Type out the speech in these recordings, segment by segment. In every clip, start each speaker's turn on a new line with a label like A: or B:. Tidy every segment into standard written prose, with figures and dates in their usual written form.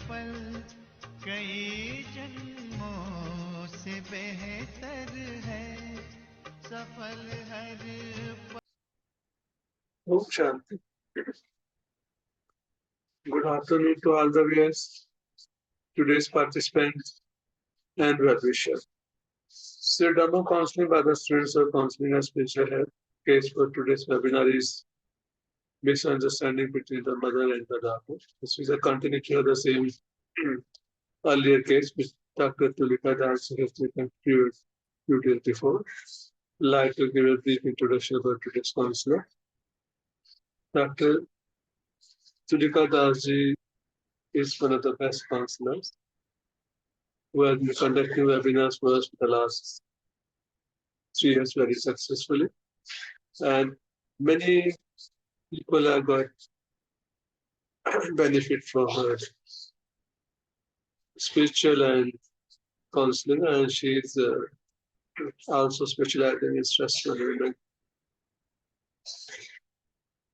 A: पल कई जन्मों से बेहतर है सफल हर पल.
B: Om Shanti. Good afternoon to all the viewers, today's participants, and well wishers. So, demo counseling by the students of counseling and spiritual health. Case for today's webinar is misunderstanding between the mother and the daughter. This is a continuation of the same earlier case which Dr. Tulika has taken few days before. I'd like to give a brief introduction about today's counselor. Dr. Tulika Darji is one of the best counselors who has been conducting webinars for us for the last 3 years very successfully. And many people have got benefit from her spiritual and counseling, and she is also specializing in stress management.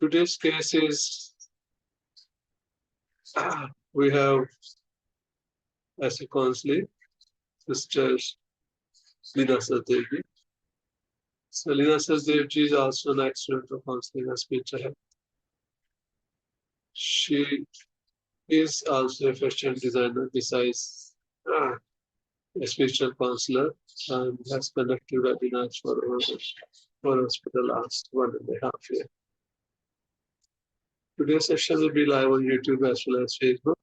B: Today's case is we have as a counseling Sister Lina Sadevi. So Lina Sadevi is also an expert of counseling and spiritual health. She is also a fashion designer besides a spiritual counselor and has conducted webinars for us for the last 1.5 years. Today's session will be live on YouTube as well as Facebook.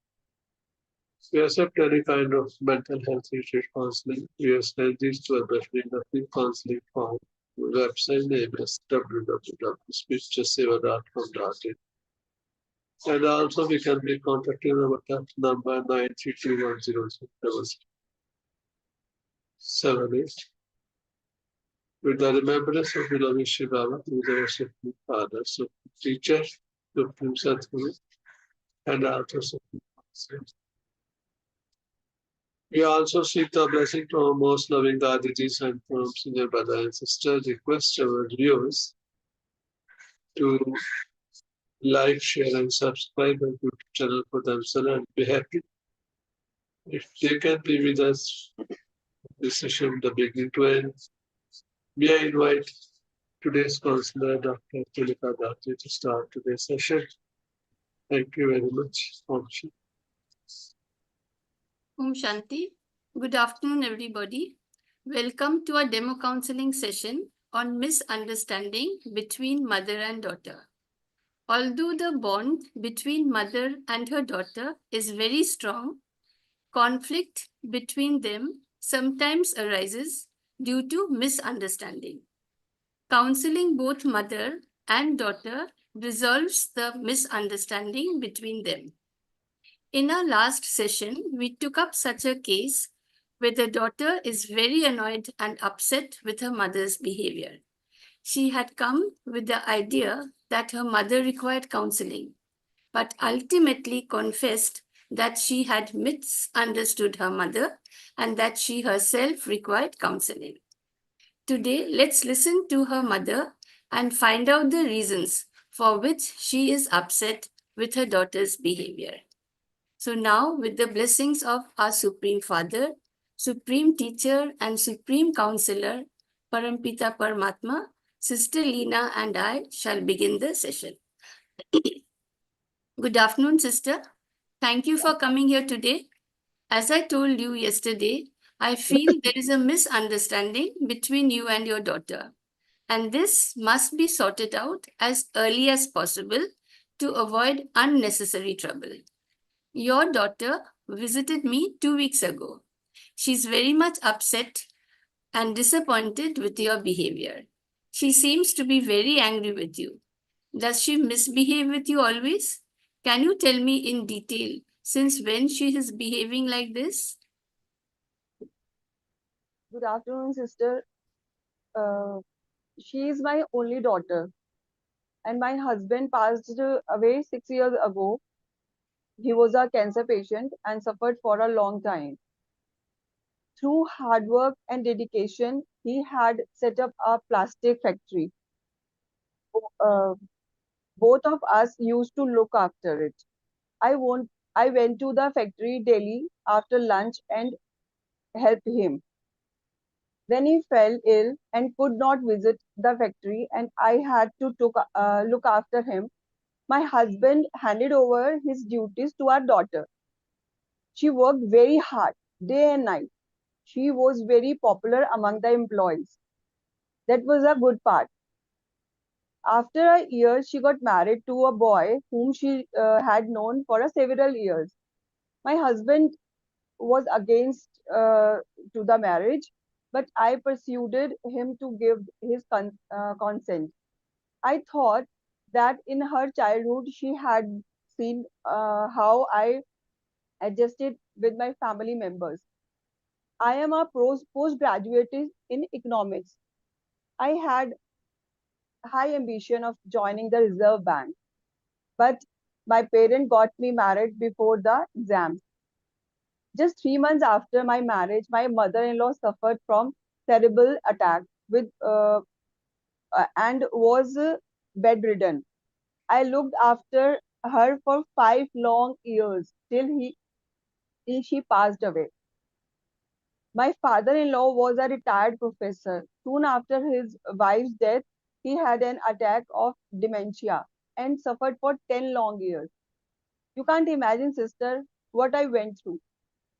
B: We accept any kind of mental health related counseling. We have sent these to a free counseling form. Website name is www.spiritualseva.com.in. And also we can be contacted on our number 932107778. With the remembrance of beloved Shiva Baba, who is our Supreme Father, Supreme Teacher, Supreme Sadguru, and also Supreme Master. We also seek the blessing from our most loving Daditis and from senior brother and sister. Request our viewers to like, share, and subscribe our YouTube channel for themselves and be happy. If they can be with us this session from the beginning to end, may I invite today's counselor, Dr. Tulika Dati, to start today's session. Thank you very much.
C: Om Shanti. Good afternoon, everybody. Welcome to our demo counseling session on misunderstanding between mother and daughter. Although the bond between mother and her daughter is very strong, conflict between them sometimes arises due to misunderstanding. Counseling both mother and daughter resolves the misunderstanding between them. In our last session, we took up such a case where the daughter is very annoyed and upset with her mother's behavior. She had come with the idea that her mother required counseling, but ultimately confessed that she had misunderstood her mother and that she herself required counseling. Today, let's listen to her mother and find out the reasons for which she is upset with her daughter's behavior. So now, with the blessings of our Supreme Father, Supreme Teacher, and Supreme Counselor, Parampita Paramatma, Sister Lina and I shall begin the session. Good afternoon, Sister. Thank you for coming here today. As I told you yesterday, I feel there is a misunderstanding between you and your daughter, and this must be sorted out as early as possible to avoid unnecessary trouble. Your daughter visited me 2 weeks ago. She's very much upset and disappointed with your behavior. She seems to be very angry with you. Does she misbehave with you always? Can you tell me in detail since when she is behaving like this?
D: Good afternoon, sister. She is my only daughter, and my husband passed away 6 years ago. He was a cancer patient and suffered for a long time. Through hard work and dedication, he had set up a plastic factory. Uh, Both of us used to look after it. I I went to the factory daily after lunch and helped him. When he fell ill and could not visit the factory, and I had to look after him, my husband handed over his duties to our daughter. She worked very hard, day and night. She was very popular among the employees. That was a good part. After a year, she got married to a boy whom she had known for several years. My husband was against to the marriage, but I persuaded him to give his consent. I thought that in her childhood she had seen how I adjusted with my family members. I am a postgraduate in economics. I had high ambition of joining the Reserve Bank, but my parent got me married before the exams. Just 3 months after my marriage, my mother-in-law suffered from terrible attack and was bedridden. I looked after her for 5 long years till she passed away. My father-in-law was a retired professor. Soon after his wife's death, he had an attack of dementia and suffered for 10 long years. You can't imagine, sister, what I went through.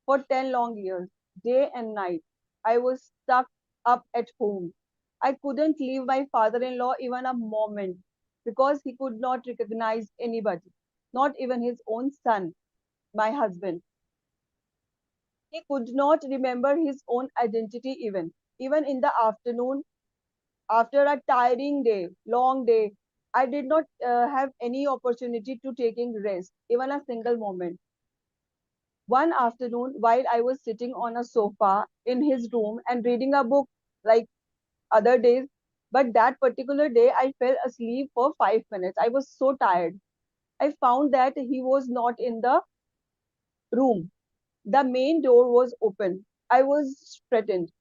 D: For 10 long years, day and night, I was stuck up at home. I couldn't leave my father in law even a moment because he could not recognize anybody, not even his own son, my husband. He could not remember his own identity even. Even in the afternoon, after a tiring day, long day, I did not have any opportunity to taking rest, even a single moment. One afternoon, while I was sitting on a sofa in his room and reading a book like other days, but that particular day I fell asleep for 5 minutes. I was so tired. I found that he was not in the room. The main door was open. I was threatened.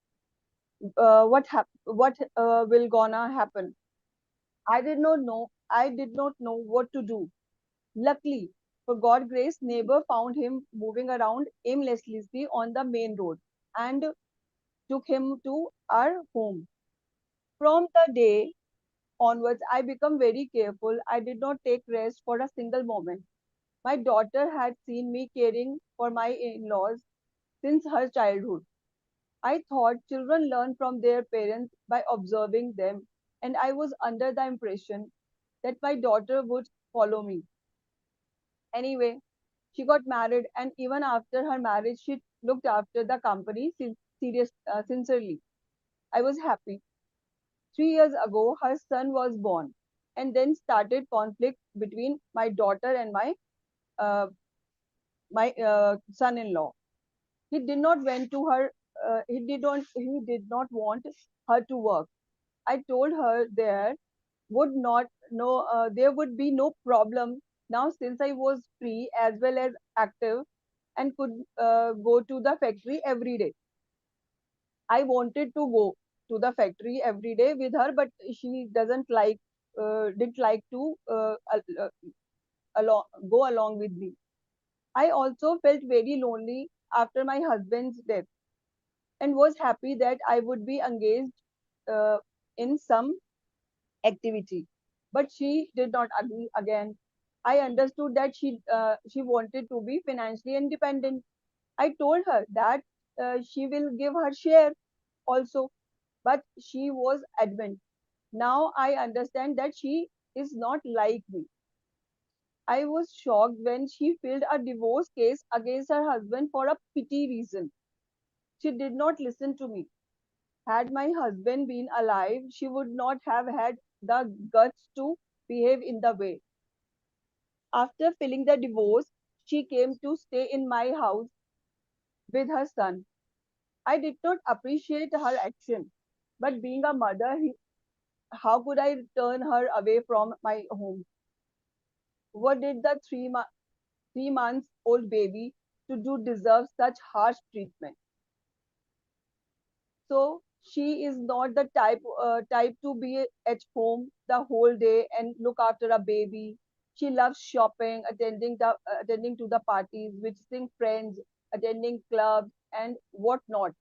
D: What will gonna happen? I did not know. I did not know what to do. Luckily, for God's grace, neighbor found him moving around aimlessly on the main road and took him to our home. From the day onwards, I became very careful. I did not take rest for a single moment. My daughter had seen me caring for my in-laws since her childhood. I thought children learn from their parents by observing them, and I was under the impression that my daughter would follow me. Anyway, she got married, and even after her marriage, she looked after the company sincerely. I was happy. 3 years ago, her son was born, and then started conflict between my daughter and uh, my son-in-law. He did not went to her. He did not want her to work. I told her there would be no problem now since I was free as well as active and could go to the factory every day. I wanted to go to the factory every day with her, but she didn't like to along, go along with me. I also felt very lonely after my husband's death and was happy that I would be engaged uh, in some activity. But she did not agree again. I understood that she wanted to be financially independent. I told her that she will give her share also, but she was adamant. Now I understand that she is not like me. I was shocked when she filed a divorce case against her husband for a petty reason. She did not listen to me. Had my husband been alive, she would not have had the guts to behave in the way. After filing the divorce, she came to stay in my house with her son. I did not appreciate her action, but being a mother, how could I turn her away from my home? What did the 3 months old baby to do deserve such harsh treatment? So she is not the type to be at home the whole day and look after a baby. She loves shopping, attending to the parties, visiting friends, attending clubs, and whatnot.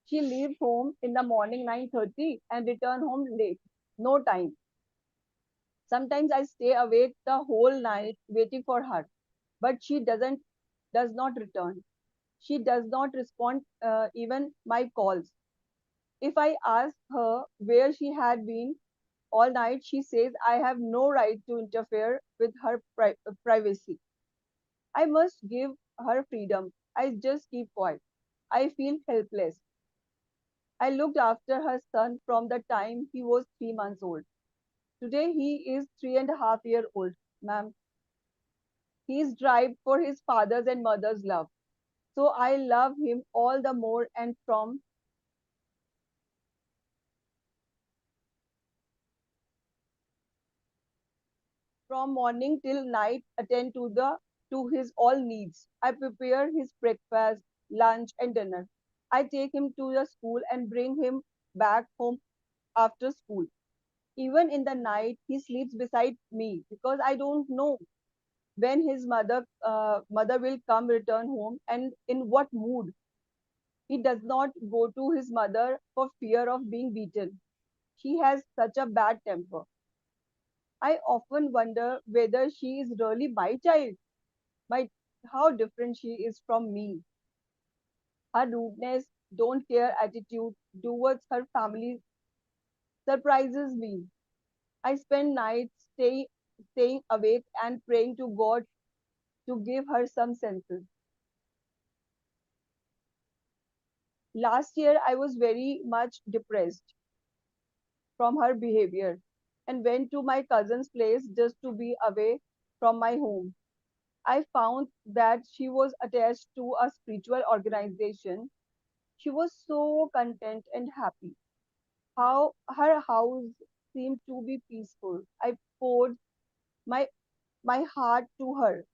D: She leaves home in the morning 9:30 and return home late. No time. Sometimes I stay awake the whole night waiting for her, but she does not return. She does not respond even my calls. If I ask her where she had been all night, she says I have no right to interfere with her privacy. I must give her freedom. I just keep quiet. I feel helpless. I looked after her son from the time he was 3 months old. Today he is 3.5 years old, ma'am. He is strived for his father's and mother's love. So I love him all the more, and from morning till night attend to his all needs. I prepare his breakfast, lunch, and dinner. I take him to the school and bring him back home after school. Even in the night, he sleeps beside me because I don't know when his mother will come return home and in what mood. He does not go to his mother for fear of being beaten. She has such a bad temper. I often wonder whether she is really my child, my how different she is from me. Her rudeness, don't care attitude towards her family surprises me. I spend nights staying awake and praying to God to give her some senses. Last year, I was very much depressed from her behavior and went to my cousin's place just to be away from my home. I found that she was attached to a spiritual organization. She was so content and happy. How her house seemed to be peaceful. I poured my, my heart to her.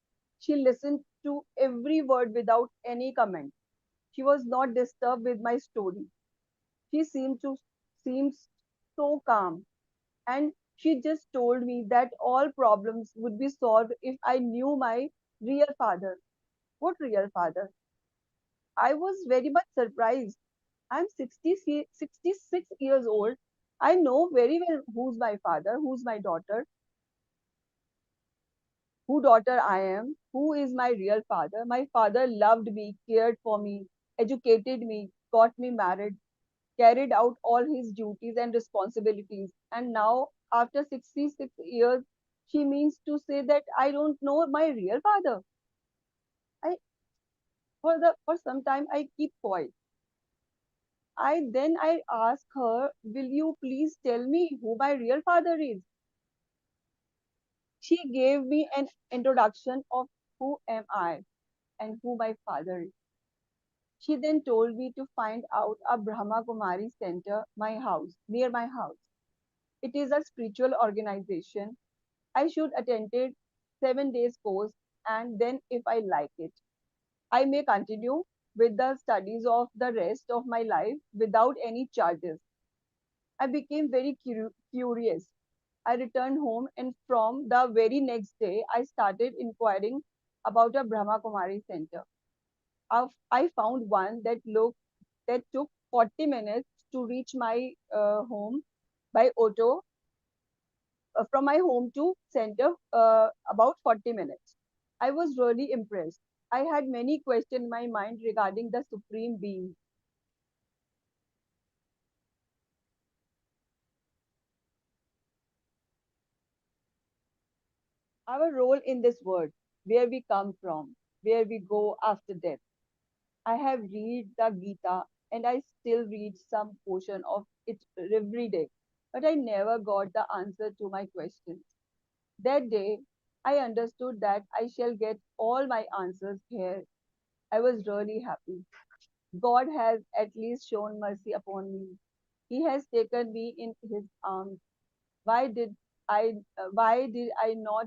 D: She listened to every word without any comment. She was not disturbed with my story. She seems so calm, and she just told me that all problems would be solved if I knew my real father. What real father? I was very much surprised. I'm 66 years old. I know very well who's my father, who's my daughter, who daughter I am, who is my real father. My father loved me, cared for me, educated me, got me married, carried out all his duties and responsibilities. And now, after 66 years, she means to say that I don't know my real father. I for some time I keep quiet. I ask her, will you please tell me who my real father is? She gave me an introduction of who am I and who my father is. She then told me to find out a Brahma Kumari center near my house. It is a spiritual organization. I should attend it 7 days course, and then if I like it, I may continue with the studies of the rest of my life without any charges. I became very curious. I returned home, and from the very next day, I started inquiring about a Brahma Kumari center. I found one that took 40 minutes to reach my home by auto. From my home to center, about 40 minutes. I was really impressed. I had many questions in my mind regarding the Supreme Being. Our role in this world, where we come from, where we go after death. I have read the Gita and I still read some portion of it every day, but I never got the answer to my questions. That day, I understood that I shall get all my answers here. I was really happy. God has at least shown mercy upon me. He has taken me in his arms. Why did I not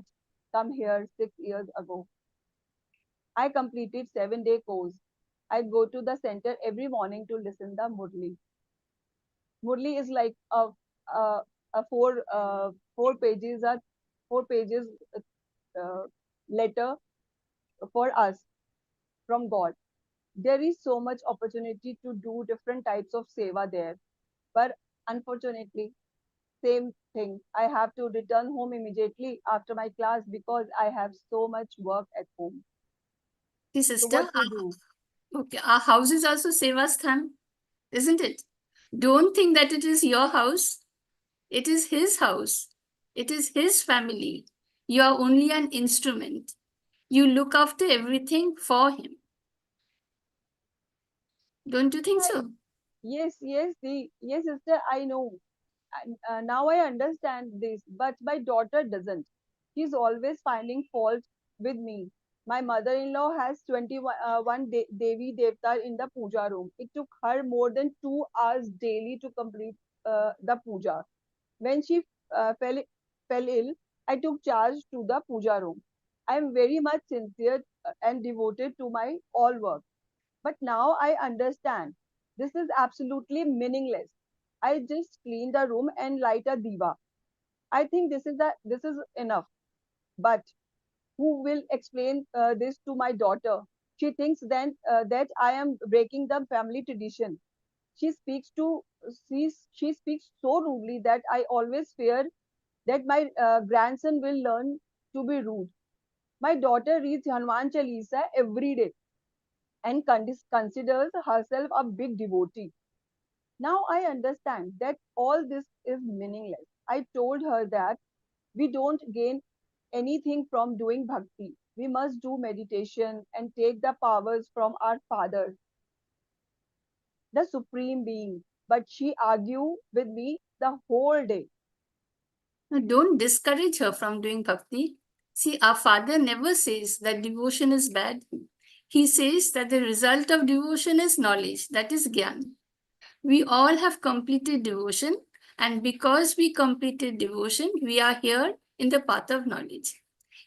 D: come here 6 years ago? I completed 7 day course. I go to the center every morning to listen the Murli. Murli is like a four pages letter for us from God. There is so much opportunity to do different types of seva there, but unfortunately, same thing. I have to return home immediately after my class because I have so much work at home.
C: See,
D: So
C: sister,
D: what to do?
C: okay, our house is also Sevasthan, isn't it? Don't think that it is your house. It is his house. It is his family. You are only an instrument. You look after everything for him. Don't you think so?
D: Yes, sister, I know. Now I understand this, but my daughter doesn't. She's always finding fault with me. My mother-in-law has 21 Devi Devta in the puja room. It took her more than 2 hours daily to complete the puja. When she fell ill, I took charge to the puja room. I am very much sincere and devoted to my all work. But now I understand. This is absolutely meaningless. I just clean the room and light a diva. I think this is enough. But who will explain this to my daughter? She thinks then that I am breaking the family tradition. She speaks to she speaks so rudely that I always fear that my grandson will learn to be rude. My daughter reads Hanuman Chalisa every day and considers herself a big devotee. Now I understand that all this is meaningless. I told her that we don't gain anything from doing bhakti. We must do meditation and take the powers from our Father, the Supreme Being. But she argued with me the whole day.
C: Now, don't discourage her from doing bhakti. See, our father never says that devotion is bad. He says that the result of devotion is knowledge, that is gyan. We all have completed devotion, and because we completed devotion, we are here in the path of knowledge.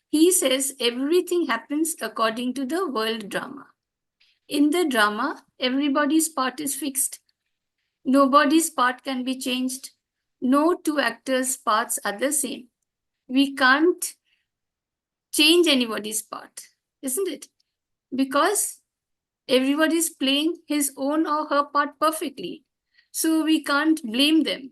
C: He says everything happens according to the world drama. In the drama, everybody's part is fixed. Nobody's part can be changed. No two actors' parts are the same. We can't change anybody's part, isn't it? Because everybody's playing his own or her part perfectly. So we can't blame them.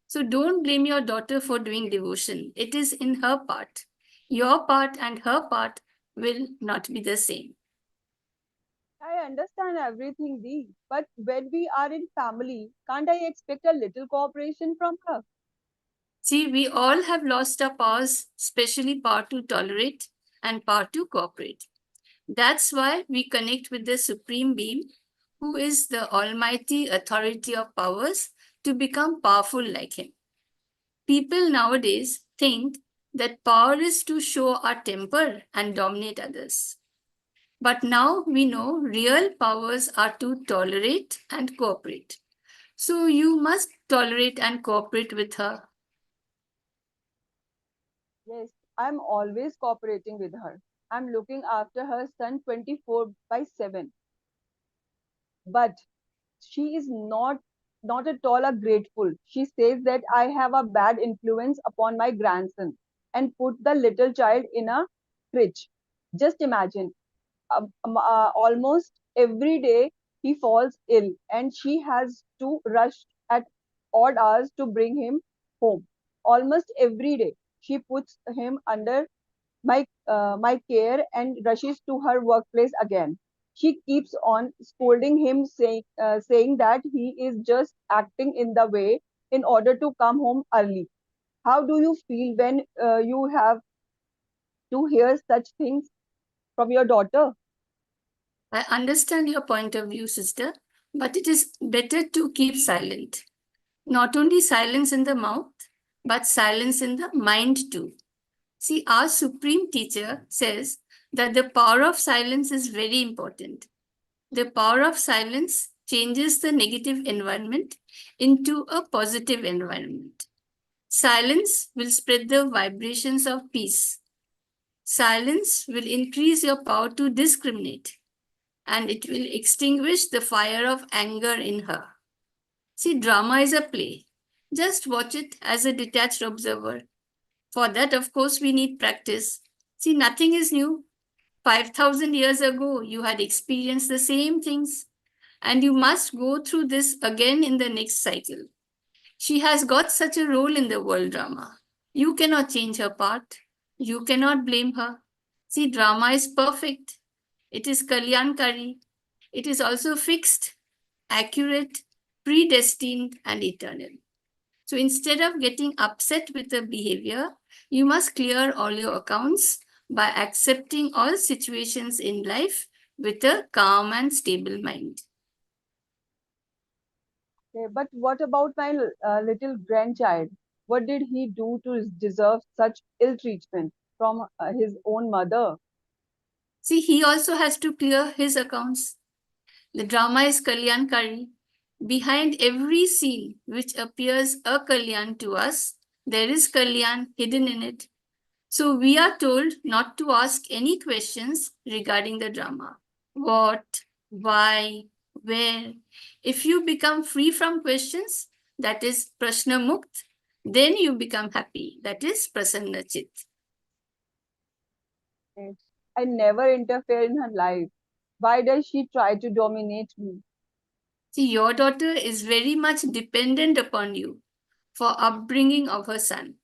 C: So don't blame your daughter for doing devotion. It is in her part. Your part and her part will not be the same.
D: I understand everything, Dee, but when we are in family, can't I expect a little cooperation from her?
C: See, we all have lost our powers, especially power to tolerate and power to cooperate. That's why we connect with the Supreme Being, who is the almighty authority of powers, to become powerful like him. People nowadays think that power is to show our temper and dominate others. But now we know real powers are to tolerate and cooperate. So you must tolerate and cooperate with her.
D: Yes, I'm always cooperating with her. I'm looking after her son 24 by 7. But she is not at all a grateful. She says that I have a bad influence upon my grandson and put the little child in a fridge. Just imagine, almost every day he falls ill and she has to rush at odd hours to bring him home. Almost every day she puts him under my care and rushes to her workplace again. She keeps on scolding him, saying that he is just acting in the way in order to come home early. How do you feel when you have to hear such things from your daughter?
C: I understand your point of view, sister, but it is better to keep silent. Not only silence in the mouth, but silence in the mind too. See, our supreme teacher says that the power of silence is very important. The power of silence changes the negative environment into a positive environment. Silence will spread the vibrations of peace. Silence will increase your power to discriminate, and it will extinguish the fire of anger in her. See, drama is a play. Just watch it as a detached observer. For that, of course, we need practice. See, nothing is new. 5,000 years ago, you had experienced the same things, and you must go through this again in the next cycle. She has got such a role in the world drama. You cannot change her part. You cannot blame her. See, drama is perfect. It is Kalyankari. It is also fixed, accurate, predestined, and eternal. So instead of getting upset with the behavior, you must clear all your accounts by accepting all situations in life with a calm and stable mind.
D: Okay, but what about my little grandchild? What did he do to deserve such ill treatment from his own mother?
C: See, he also has to clear his accounts. The drama is Kalyankari. Behind every scene which appears a Kalyan to us, there is Kalyan hidden in it. So we are told not to ask any questions regarding the drama. What, why, where. If you become free from questions, that is Prashna Mukt, then you become happy, that is Prasanna Chit.
D: Okay. I never interfere in her life. Why does she try to dominate me?
C: See, your daughter is very much dependent upon you for upbringing of her son.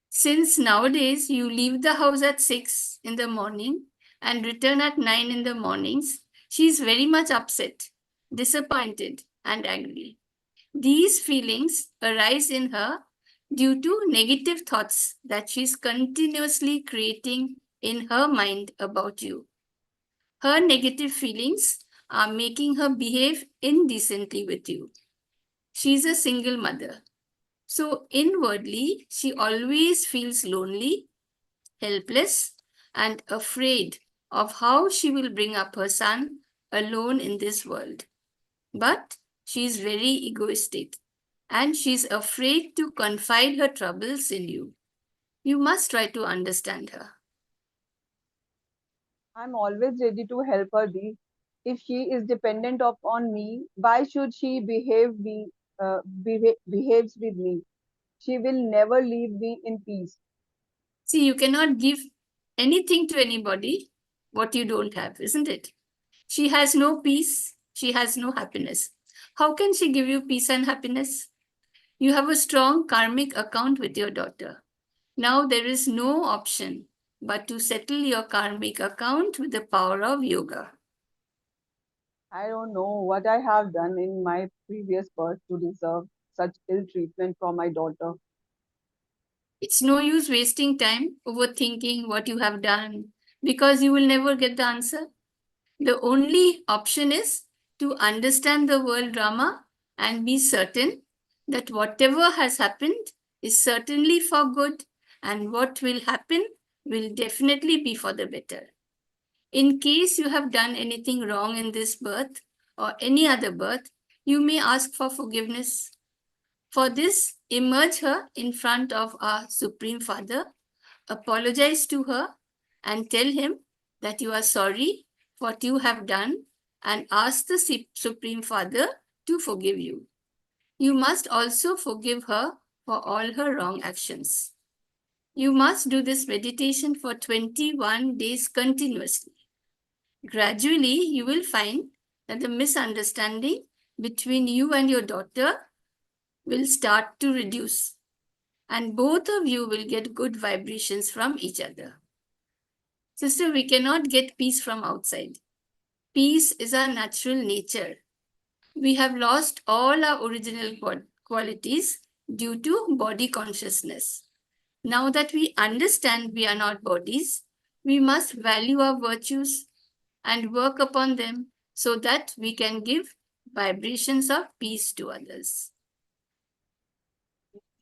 C: Since nowadays you leave the house at 6 in the morning and return at 9 in the mornings, she is very much upset, disappointed, and angry. These feelings arise in her due to negative thoughts that she is continuously creating in her mind about you. Her negative feelings are making her behave indecently with you. She is a single mother. So inwardly, she always feels lonely, helpless, and afraid of how she will bring up her son alone in this world. But she is very egoistic and she is afraid to confide her troubles in you. You must try to understand her.
D: I'm always ready to help her, Dee. If she is dependent upon me, why should she behaves with me? She will never leave me in peace.
C: See, you cannot give anything to anybody what you don't have, isn't it? She has no peace, she has no happiness. How can she give you peace and happiness? You have a strong karmic account with your daughter. Now there is no option but to settle your karmic account with the power of yoga.
D: I don't know what I have done in my previous birth to deserve such ill treatment from my daughter.
C: It's no use wasting time overthinking what you have done because you will never get the answer. The only option is to understand the world drama and be certain that whatever has happened is certainly for good and what will happen will definitely be for the better. In case you have done anything wrong in this birth or any other birth, you may ask for forgiveness. For this, emerge her in front of our Supreme Father, apologize to her, and tell him that you are sorry for what you have done and ask the Supreme Father to forgive you. You must also forgive her for all her wrong actions. You must do this meditation for 21 days continuously. Gradually, you will find that the misunderstanding between you and your daughter will start to reduce, and both of you will get good vibrations from each other. Sister, we cannot get peace from outside. Peace is our natural nature. We have lost all our original qualities due to body consciousness. Now that we understand we are not bodies, we must value our virtues and work upon them so that we can give vibrations of peace to others.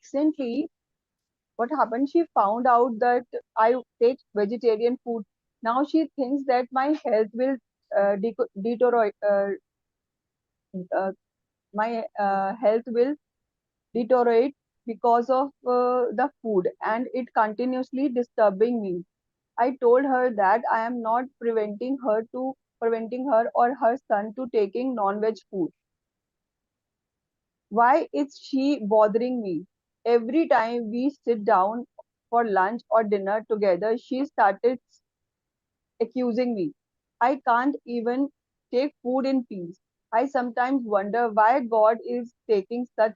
D: Recently, what happened? She found out that I take vegetarian food. Now she thinks that my health will deteriorate. My health will deteriorate because of the food, and it continuously disturbing me. I told her that I am not preventing her or her son to taking non-veg food. Why is she bothering me? Every time we sit down for lunch or dinner together, she started accusing me. I can't even take food in peace. I sometimes wonder why God is taking such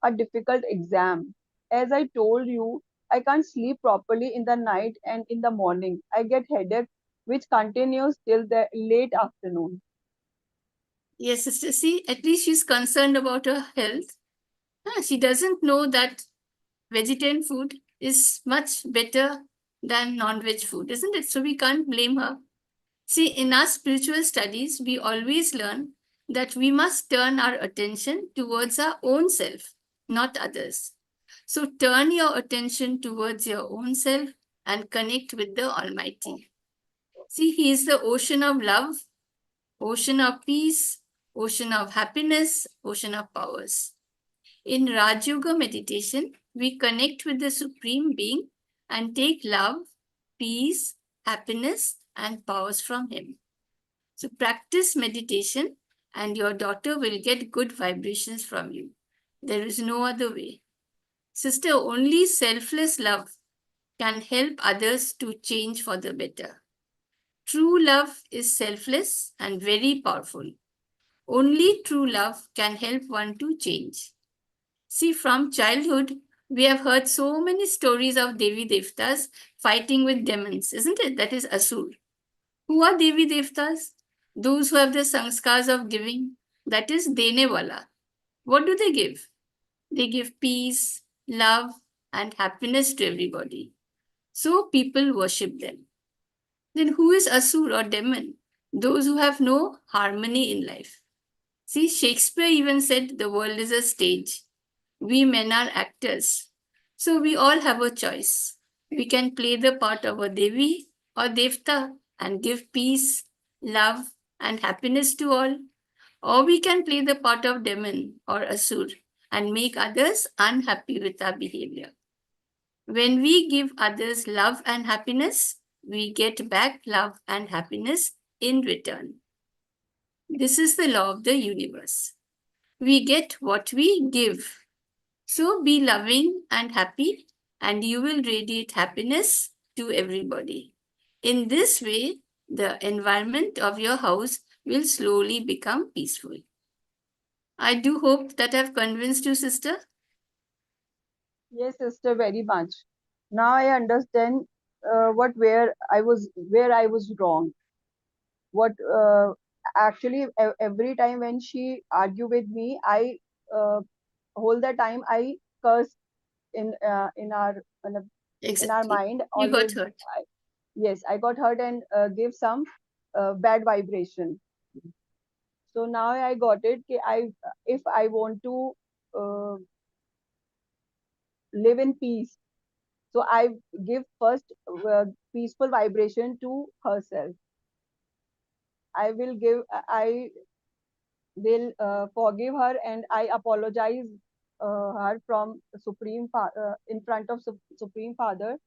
D: a difficult exam. As I told you, I can't sleep properly in the night and in the morning. I get headache which continues till the late afternoon.
C: Yes, sister. See, at least she's concerned about her health. She doesn't know that vegetarian food is much better than non-veg food, isn't it? So we can't blame her. See, in our spiritual studies, we always learn that we must turn our attention towards our own self, not others. So turn your attention towards your own self and connect with the Almighty. See, He is the ocean of love, ocean of peace, ocean of happiness, ocean of powers. In Raj Yoga meditation, we connect with the Supreme Being and take love, peace, happiness, and powers from Him. So practice meditation and your daughter will get good vibrations from you. There is no other way. Sister, only selfless love can help others to change for the better. True love is selfless and very powerful. Only true love can help one to change. See, from childhood, we have heard so many stories of Devi Devtas fighting with demons, isn't it? That is Asur. Who are Devi Devtas? Those who have the sanskars of giving, that is Dene Wala. What do they give? They give peace, love, and happiness to everybody. So people worship them. Then who is Asur or demon? Those who have no harmony in life. See, Shakespeare even said the world is a stage. We men are actors. So we all have a choice. We can play the part of a Devi or Devta and give peace, love, and happiness to all. Or we can play the part of demon or Asur and make others unhappy with our behavior. When we give others love and happiness, we get back love and happiness in return. This is the law of the universe. We get what we give. So be loving and happy, and you will radiate happiness to everybody. In this way, the environment of your house will slowly become peaceful. I do hope that I've convinced you, sister.
D: Yes, sister, very much. Now I understand where I was wrong. What actually every time when she argue with me, I uh, whole the time I curse in uh, in our in, a- in our
C: Exactly.
D: mind
C: You got
D: always.
C: hurt.
D: Yes, I got hurt and give some bad vibration. So now I got it. If I want to uh, live in peace, so I give first peaceful vibration to herself. I will forgive her and I apologize her from in front of Supreme Father.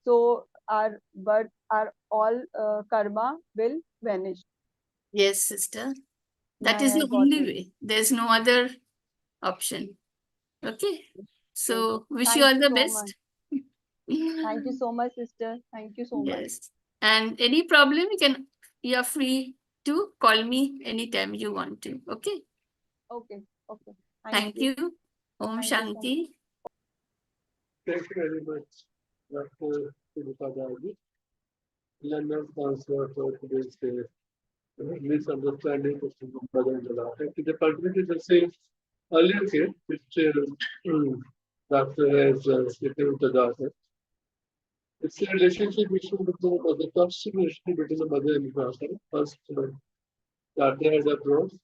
D: So our all karma will vanish.
C: Yes, sister.
D: Now
C: That is
D: I
C: the
D: got
C: only
D: it.
C: way. There's no other option. Okay.
D: Yes.
C: So, wish you
D: Thank
C: all
D: you
C: the
D: so much.
C: best.
D: Thank you so much, sister. Thank you so much.
C: Yes. And any problem, you're free to call me anytime you want to. Okay.
D: Okay. Okay. Thank
C: Thank
D: you.
C: you. Om
D: Thank you so much.
C: Shanti.
B: Thank you very much, Dr. Tulika. Learner counselor for today's misunderstanding of the mother and the daughter. The continuity is the same earlier case, which Dr. has written with the daughter. It's a relationship between the toxic relationship between the mother and the daughter. First, daughter has approached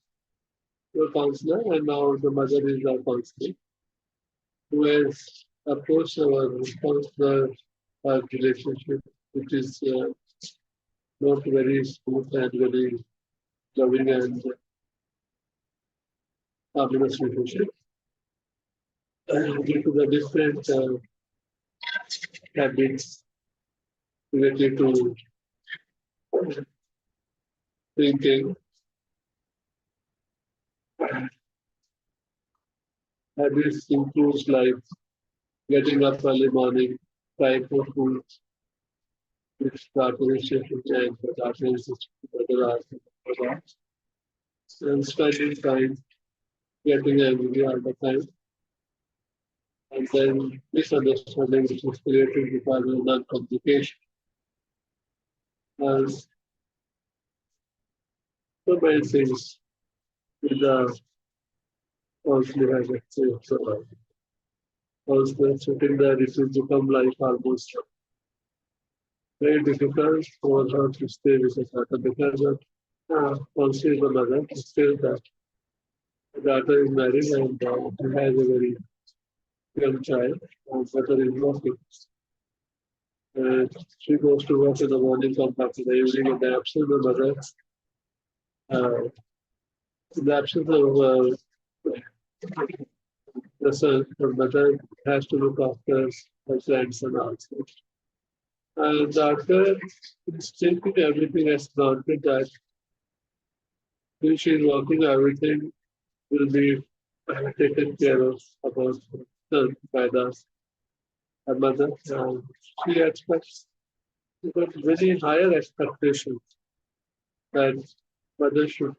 B: to a counselor, and now the mother is our counselor, who has approached our counselor relationship, which is not very smooth and very loving and harmonious relationship. And due to the different habits related to drinking, habits includes like getting up early morning, type of food which daughter is taking and the daughter is asking for that. And spending time getting angry all the time. And then misunderstanding which is created because of non-communication. And so many things with the counselor has experienced. So, counselor sitting there, it will become like almost very difficult for her to stay with her daughter because of counselor is the mother, still that the daughter is married and he has a very young child, and mother is working. And she goes to work in the morning, comes back in the evening, in the absence of the mother, in the absence of the son, the mother has to look after her grandson also. And the doctor is taking everything as granted that when she is working, everything will be taken care of about by the her mother. And she expects got very higher expectations that mother should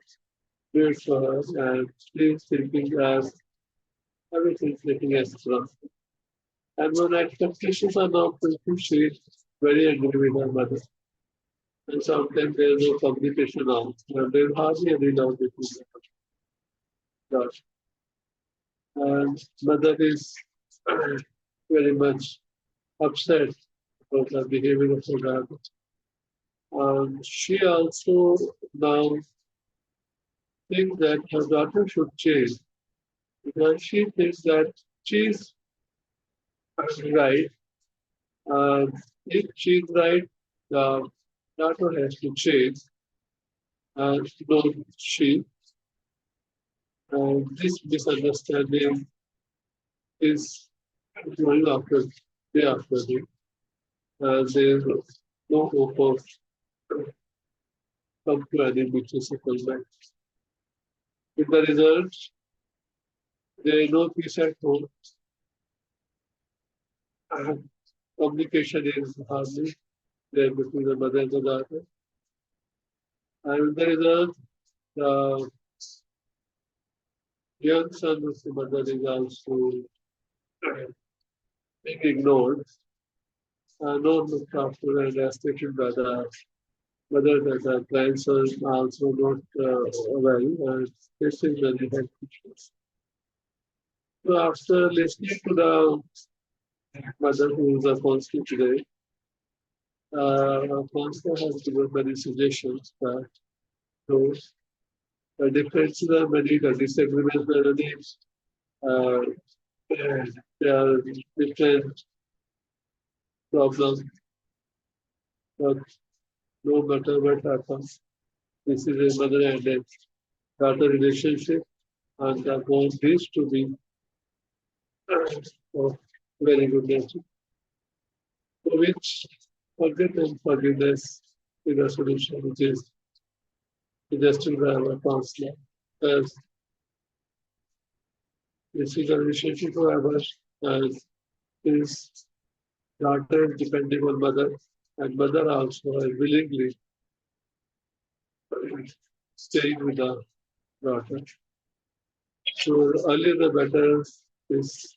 B: do it for her, and she is thinking as everything is taking as wrong. And when expectations are not fulfilled, she is very angry with her mother. And sometimes there is no communication out, and there is hardly any love between them. And mother is very much upset about the behavior of her daughter. She also now thinks that her daughter should change because she thinks that she's right. If she's right, the daughter has to change. No, she. This misunderstanding is going after day after day. There is no hope of come to any mutual settlement. With the result, there is no peace at home. Communication is hardly there between the mother and the daughter. And with the result, the young son of the mother is also being ignored, not looked after, and as stated by the mother that the grandson also not well, and facing many health issues. So after listening to the mother who is a counselor today, counselor has given many suggestions that those the differences are many, the disagreements are many, there are different problems, but no matter what happens, this is a mother and a daughter relationship, and the bond needs to be of very good nature. For which forget and forgiveness is a solution which is suggested by our counselor. As this is a relationship forever, as his daughter is depending on mother, and mother also is willingly staying with the daughter. So earlier the better is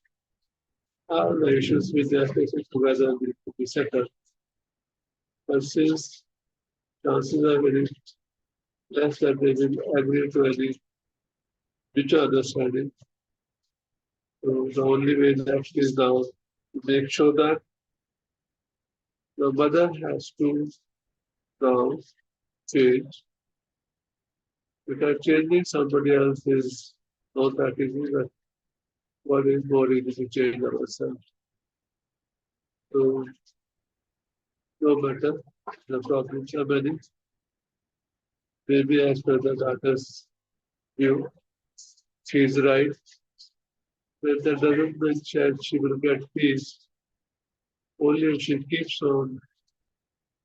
B: all the issues which they are facing together need to be settled. But since chances are very less that they will agree to any mutual understanding, so the only way left is now to make sure that the mother has to now change, because changing somebody else is not that easy, but what is more easy to change ourselves. So no matter the problems are many, maybe as per the daughter's view, she is right. But that doesn't mean that she will get peace. Only if she keeps on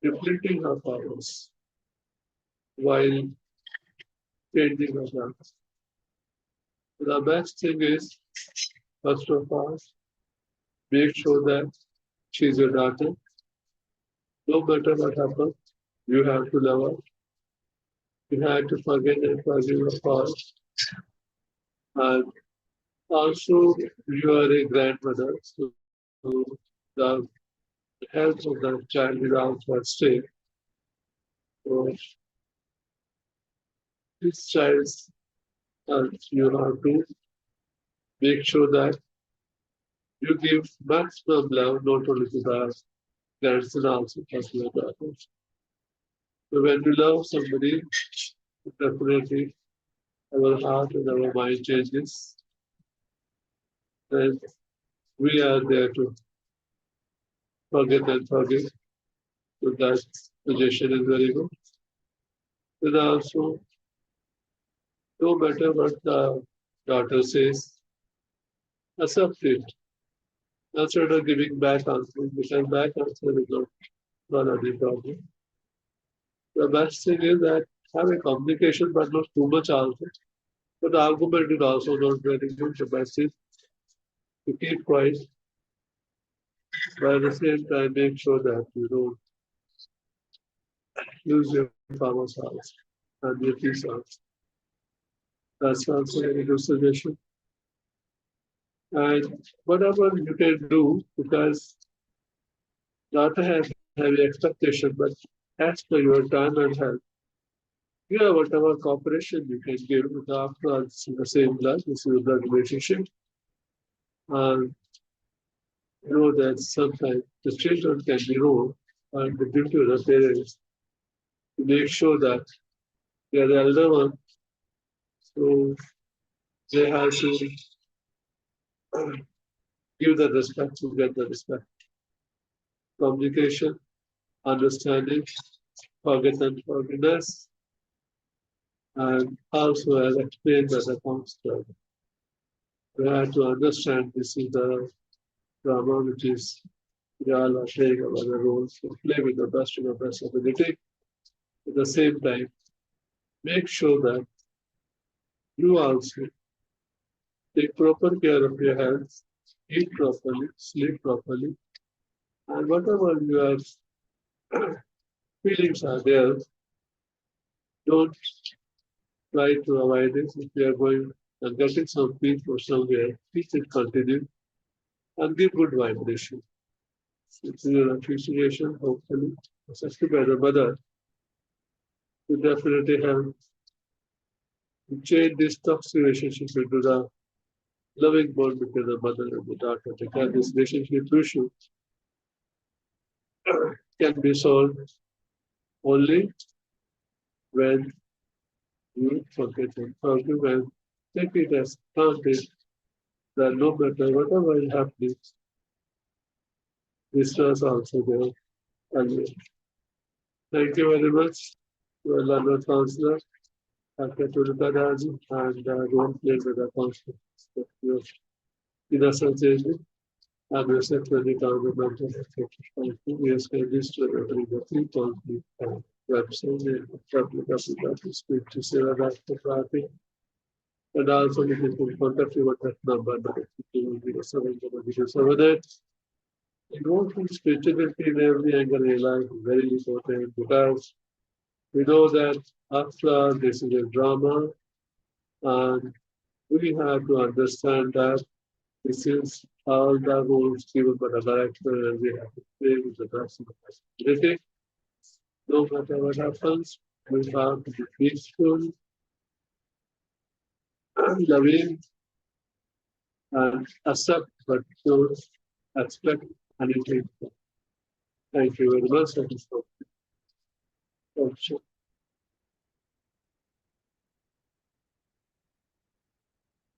B: depleting her powers while changing her life. The best thing is, first of all, make sure that She's your daughter. No matter what happens, you have to love her. You have to forget and forgive her all. And also, you are a grandmother, so the health of the child is also at stake. So this child's health, you have to make sure that you give maximum love not only to the grandson, also to your daughter. So when we love somebody, definitely our heart and our mind changes. And we are there to forget and forgive. So that suggestion is very good. And also, no matter what the daughter says, accept it. Instead of giving back answer, because back answer is not any problem. The best thing is that have a communication, but not too much also. But the argument is also not very good. The best is to keep quiet, but at the same time make sure that you don't use your farmer's house and your peace house. That's also a very good suggestion. And whatever you can do, because daughter has heavy expectation, but as per your time and health, yeah, whatever cooperation you can give with the after all, it's in the same blood, this is a blood relationship. And you know that sometimes the children can be wrong, and the duty of the parents to make sure that they are the elder one, so they have to give the respect to get the respect. Communication, understanding, forget and forgiveness, and also as explained by the counselor. We have to understand this is the drama which is we all are playing our roles to play with the best of the best ability. At the same time, make sure that you also take proper care of your health, eat properly, sleep properly, and whatever your feelings are there, don't try to avoid it. If you are going and getting some peace or somewhere, please continue and give good vibration. It's your appreciation, hopefully, assisted by the mother, to definitely help to change this toxic relationship into the loving bond between the mother and the daughter. Because this relationship issue can be solved only when you forget and forgive and take it as granted that no matter whatever is happening, this was also there earlier. Thank you very much to our learner counselor, Dr. Tulika and role played with the counselor. Innocent agent, and receptionally governmental effective. We are registered every the 3.3 website and www.speak to Sarah Dr. Prati. And also you can contact you at that number 950 Emotional spirituality in every angle in life is very important because we know that after all, this is a drama, and we have to understand that this is all the rules given by the director, and we have to play with the maximum possibility. No matter what happens, we have to be peaceful, loving, and accept, but don't expect anything. Thank you very much. Thank you so much.